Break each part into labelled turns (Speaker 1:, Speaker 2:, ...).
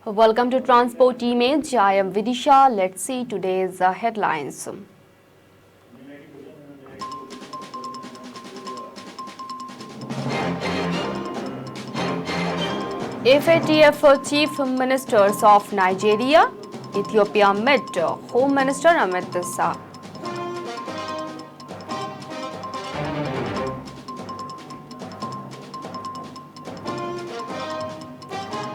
Speaker 1: Welcome to Transport Image. I am Bidisha. Let's see today's headlines. FATF Chief Ministers of Nigeria, Ethiopia met Home Minister Amit Shah.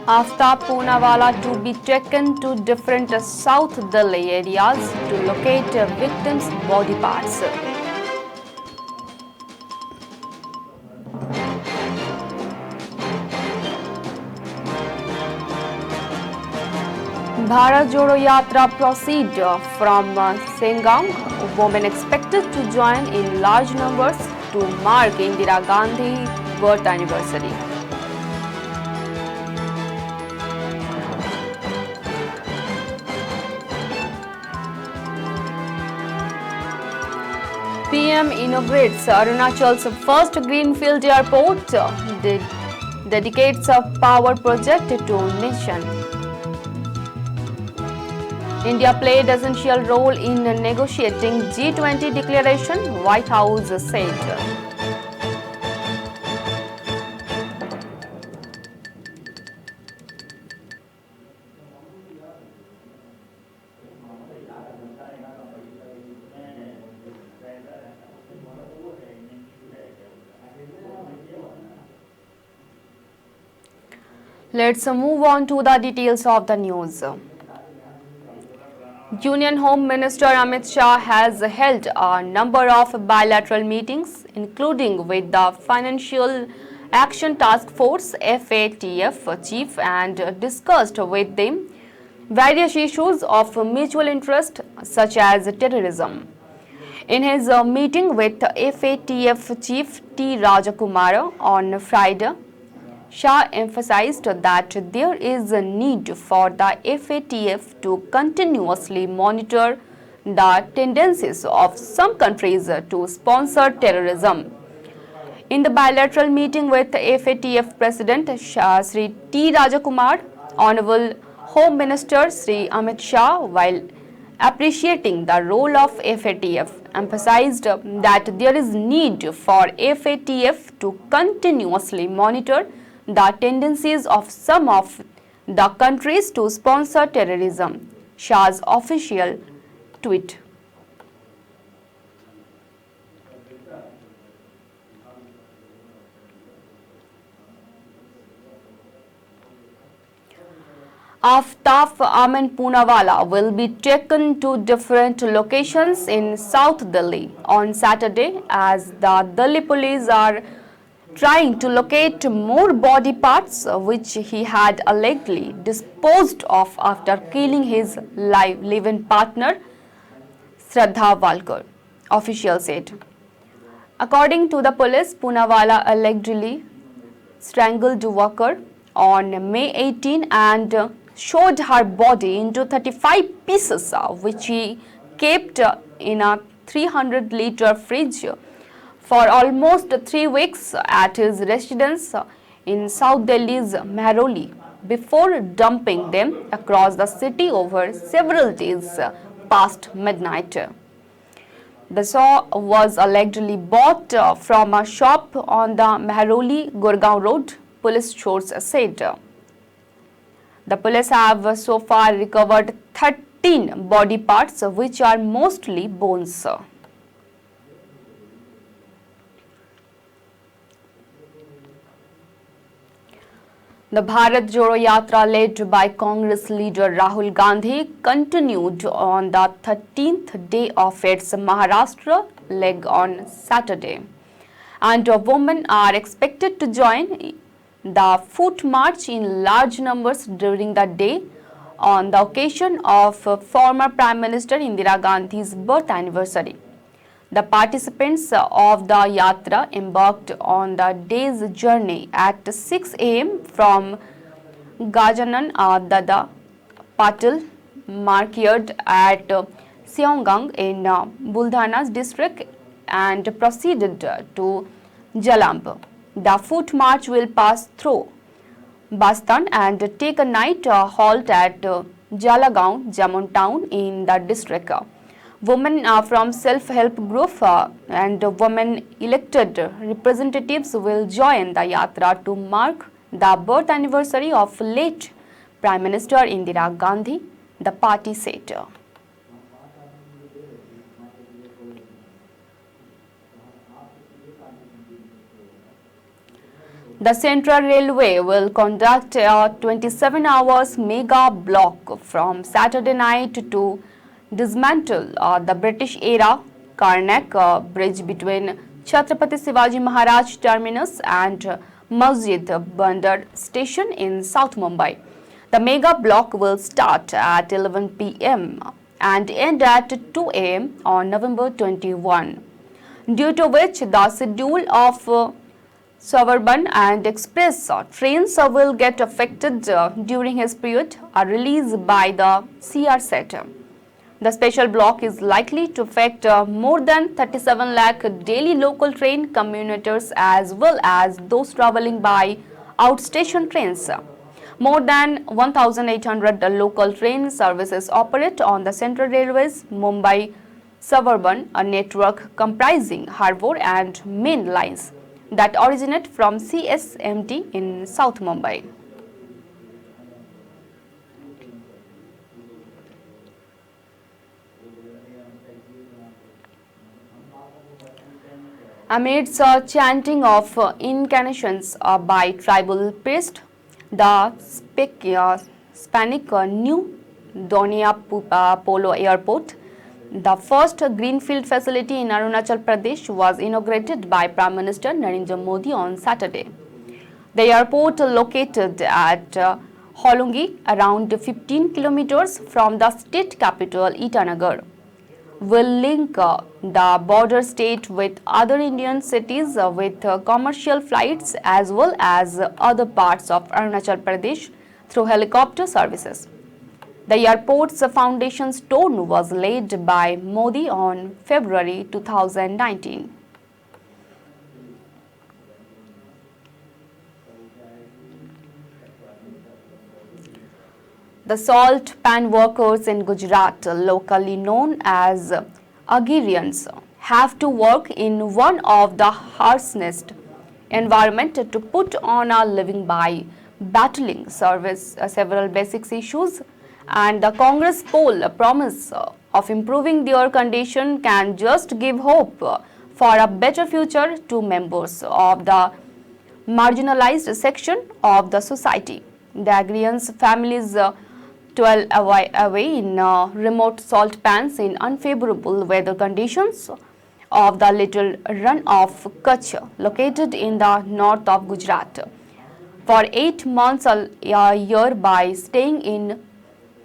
Speaker 1: After Poonawalla to be taken to different South Delhi areas to locate victims' body parts. Bharat Jodo Yatra proceed from Sengaung. Women expected to join in large numbers to mark Indira Gandhi birth anniversary. PM inaugurates Arunachal's first greenfield airport, dedicates a power project to nation. India played essential role in negotiating G20 declaration, White House said. Let's move on to the details of the news. Union Home Minister Amit Shah has held a number of bilateral meetings, including with the Financial Action Task Force (FATF) chief, and discussed with them various issues of mutual interest such as terrorism. In his meeting with FATF chief T. Rajakumar on Friday, Shah emphasized that there is a need for the FATF to continuously monitor the tendencies of some countries to sponsor terrorism. In the bilateral meeting with FATF President Sri T. Rajakumar, Honorable Home Minister Sri Amit Shah, while appreciating the role of FATF, emphasized that there is need for FATF to continuously monitor the tendencies of some of the countries to sponsor terrorism. Shah's official tweet. Aftaf Aman Poonawalla will be taken to different locations in South Delhi on Saturday as the Delhi police are trying to locate more body parts which he had allegedly disposed of after killing his live-in partner Shraddha Walkar, officials said. According to the police, Poonawalla allegedly strangled Walkar on May 18 and showed her body into 35 pieces which he kept in a 300-liter fridge for almost 3 weeks at his residence in South Delhi's Mehroli before dumping them across the city over several days past midnight. The saw was allegedly bought from a shop on the Mehroli-Gurgaon road, police sources said. The police have so far recovered 13 body parts which are mostly bones. The Bharat Jodo Yatra led by Congress leader Rahul Gandhi continued on the 13th day of its Maharashtra leg on Saturday, and women are expected to join the foot march in large numbers during the day on the occasion of former Prime Minister Indira Gandhi's birth anniversary. The participants of the Yatra embarked on the day's journey at 6 a.m. from Gajanan Dada Patil Markyard at Seongang in Buldhana's district and proceeded to Jalamb. The foot march will pass through Bastan and take a night halt at Jalagaon, Jammun town in the district. Women from self-help group and women elected representatives will join the yatra to mark the birth anniversary of late Prime Minister Indira Gandhi, the party said. The Central Railway will conduct a 27 hours mega block from Saturday night to dismantle the British-era Karnak bridge between Chhatrapati Shivaji Maharaj Terminus and Masjid Bandar station in South Mumbai. The mega block will start at 11 p.m. and end at 2 a.m. on November 21, due to which the schedule of Suburban and Express trains will get affected during his period, a release by the CR said. The special block is likely to affect more than 37 lakh daily local train commuters as well as those travelling by outstation trains. More than 1,800 local train services operate on the Central Railway's Mumbai Suburban, a network comprising Harbour and main lines that originate from CSMT in South Mumbai. Amidst chanting of incantations by tribal priests, the Hispanic New Donia Polo Airport, the first greenfield facility in Arunachal Pradesh, was inaugurated by Prime Minister Narendra Modi on Saturday. The airport, located at Holungi, around 15 kilometers from the state capital Itanagar, will link the border state with other Indian cities with commercial flights as well as other parts of Arunachal Pradesh through helicopter services. The airport's foundation stone was laid by Modi on February 2019. The salt pan workers in Gujarat, locally known as Agirians, have to work in one of the harshest environment to put on a living by battling several basic issues, and the Congress poll promise of improving their condition can just give hope for a better future to members of the marginalized section of the society. The Agrians families dwell away in remote salt pans in unfavorable weather conditions of the little run of Kutch, located in the north of Gujarat, for 8 months a year by staying in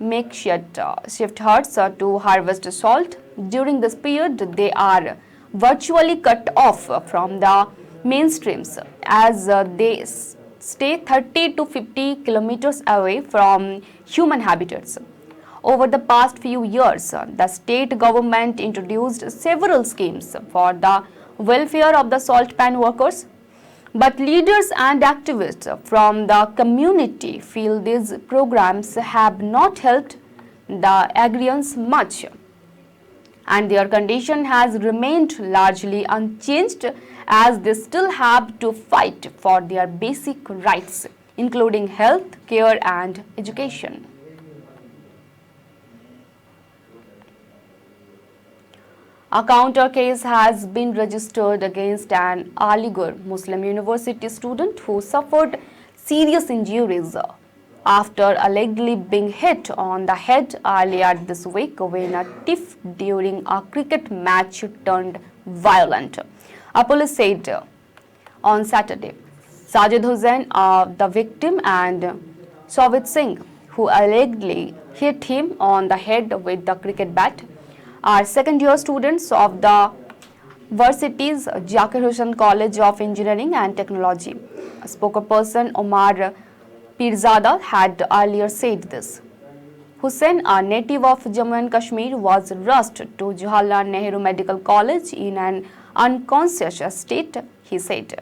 Speaker 1: makeshift huts to harvest salt. During this period, they are virtually cut off from the mainstreams as they stay 30 to 50 kilometers away from human habitats. Over the past few years, the state government introduced several schemes for the welfare of the salt pan workers, but leaders and activists from the community feel these programs have not helped the Agrians much, and their condition has remained largely unchanged as they still have to fight for their basic rights, including health, care and education. A counter case has been registered against an Aligarh Muslim University student who suffered serious injuries after allegedly being hit on the head earlier this week when a tiff during a cricket match turned violent, a police said on Saturday. Sajid Hussain, the victim, and Sovit Singh, who allegedly hit him on the head with the cricket bat, are second-year students of the Varsity's Zakir Hussain College of Engineering and Technology. A spokesperson Omar Pirzada had earlier said this. Hussain, a native of Jammu and Kashmir, was rushed to Jawaharlal Nehru Medical College in an unconscious state, he said.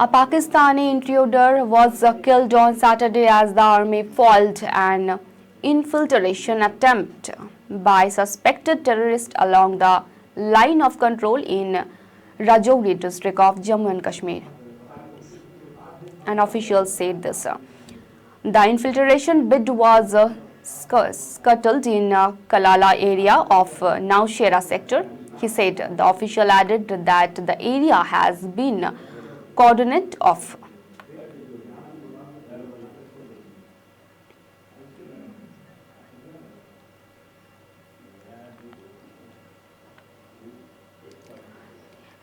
Speaker 1: A Pakistani intruder was killed on Saturday as the army foiled an infiltration attempt by suspected terrorists along the line of control in Rajouri district of Jammu and Kashmir. An official said this. The infiltration bid was scuttled in Kalala area of Naushera sector. He said the official added that the area has been coordinate off.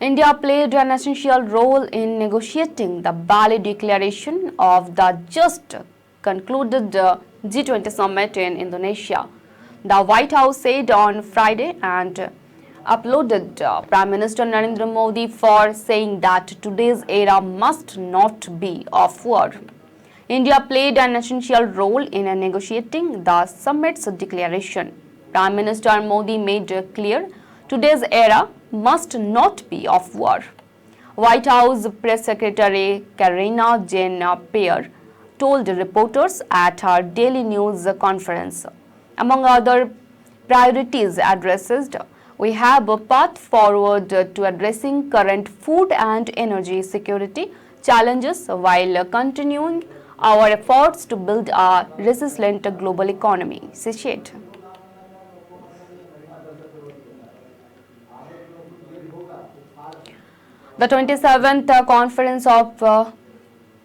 Speaker 1: India played an essential role in negotiating the Bali Declaration of the just concluded G20 summit in Indonesia. The White House said on Friday and uploaded Prime Minister Narendra Modi for saying that today's era must not be of war. India played an essential role in negotiating the summit's declaration. Prime Minister Modi made clear today's era must not be of war. White House Press Secretary Karina Jean-Pierre told reporters at her daily news conference. Among other priorities addressed, we have a path forward to addressing current food and energy security challenges while continuing our efforts to build a resilient global economy, she said. The 27th Conference of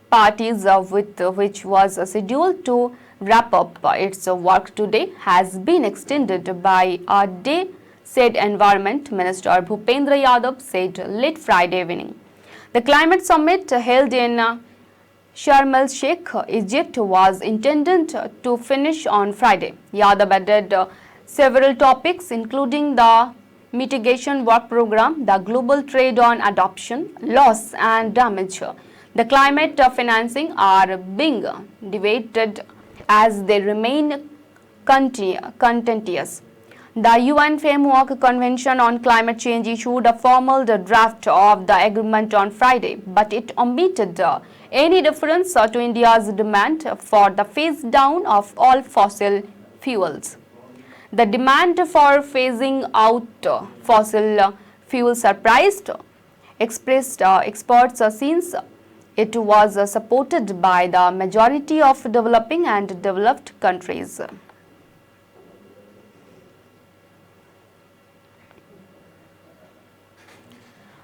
Speaker 1: Parties, which was scheduled to wrap up its work today, has been extended by a day, said Environment Minister Bhupendra Yadav said late Friday evening. The climate summit held in Sharm el-Sheikh, Egypt, was intended to finish on Friday. Yadav added several topics, including the mitigation work program, the global trade on adoption, loss and damage. The climate financing are being debated as they remain contentious. The UN Framework Convention on Climate Change issued a formal draft of the agreement on Friday, but it omitted any reference to India's demand for the phase down of all fossil fuels. The demand for phasing out fossil fuels surprised experts since it was supported by the majority of developing and developed countries.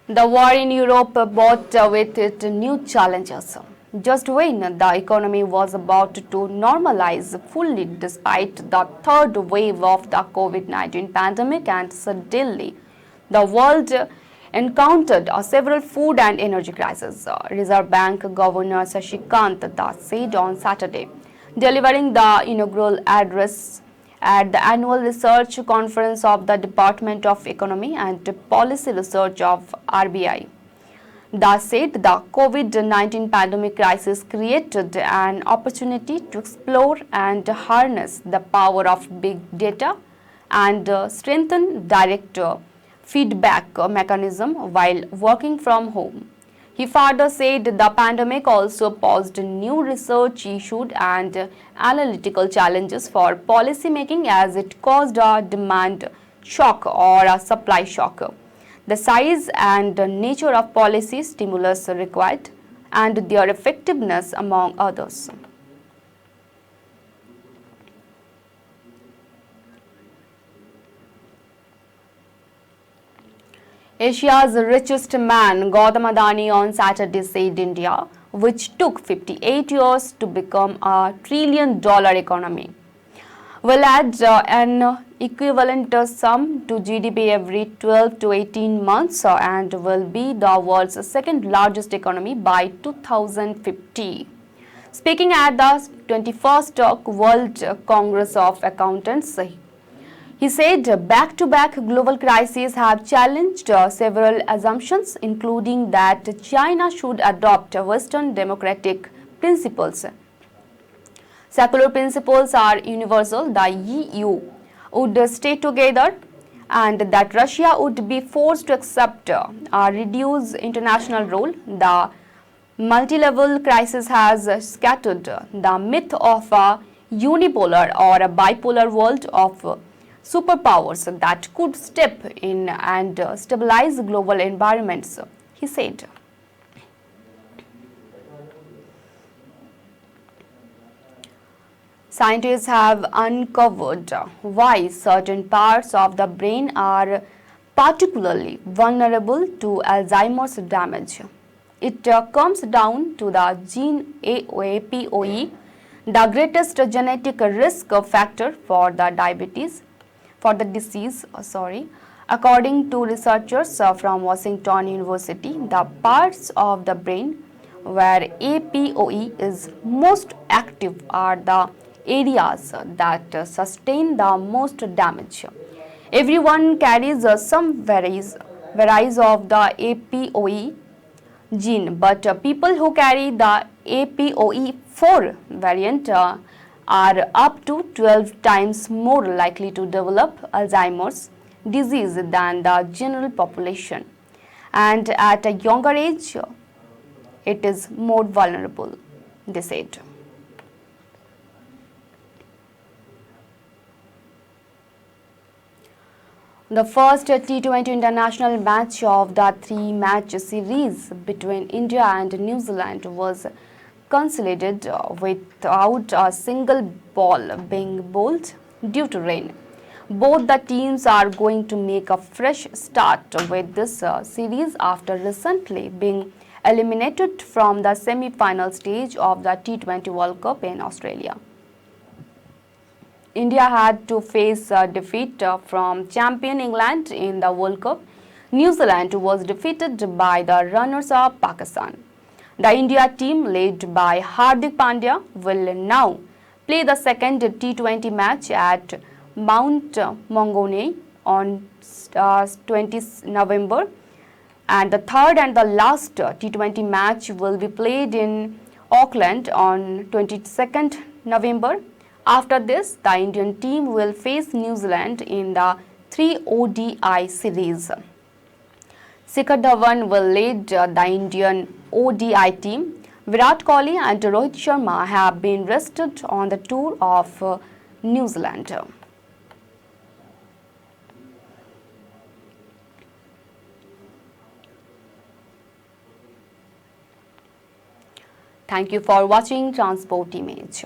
Speaker 1: The war in Europe brought with it new challenges. Just when the economy was about to normalize fully despite the third wave of the COVID-19 pandemic, and suddenly the world encountered several food and energy crises. Reserve Bank Governor Sashikant Das said on Saturday, delivering the inaugural address at the annual research conference of the Department of Economy and Policy Research of RBI. Das said the COVID-19 pandemic crisis created an opportunity to explore and harness the power of big data and strengthen direct feedback mechanism while working from home. He further said the pandemic also posed new research issues and analytical challenges for policy making as it caused a demand shock or a supply shock. The size and nature of policy stimulus required and their effectiveness among others. Asia's richest man, Gautam Adani, on Saturday said India, which took 58 years to become a $1 trillion economy, will add an equivalent sum to GDP every 12 to 18 months and will be the world's second largest economy by 2050. Speaking at the 21st World Congress of Accountants, he said back-to-back global crises have challenged several assumptions, including that China should adopt Western democratic principles. Secular principles are universal, the EU would stay together, and that Russia would be forced to accept a reduced international role. The Multi-level crisis has scattered the myth of a unipolar or a bipolar world of superpowers that could step in and stabilize global environments, he said. Scientists have uncovered why certain parts of the brain are particularly vulnerable to Alzheimer's damage. It comes down to the gene APOE, the greatest genetic risk factor for the disease. According to researchers from Washington University, the parts of the brain where APOE is most active are the areas that sustain the most damage. Everyone carries some varies of the APOE gene, but people who carry the APOE4 variant are up to 12 times more likely to develop Alzheimer's disease than the general population. And at a younger age, it is more vulnerable, they said. The first T20 international match of the three-match series between India and New Zealand was consolidated without a single ball being bowled due to rain. Both the teams are going to make a fresh start with this series after recently being eliminated from the semi-final stage of the T20 World Cup in Australia. India had to face a defeat from champion England in the World Cup. New Zealand was defeated by the runners-up Pakistan. The India team, led by Hardik Pandya, will now play the second T20 match at Mount Maunganui on 20 November, and the third and the last T20 match will be played in Auckland on 22nd November. After this, the Indian team will face New Zealand in the 3 ODI series. Shikhar Dhawan will lead the Indian ODI team. Virat Kohli and Rohit Sharma have been rested on the tour of New Zealand. Thank you for watching Transport Image.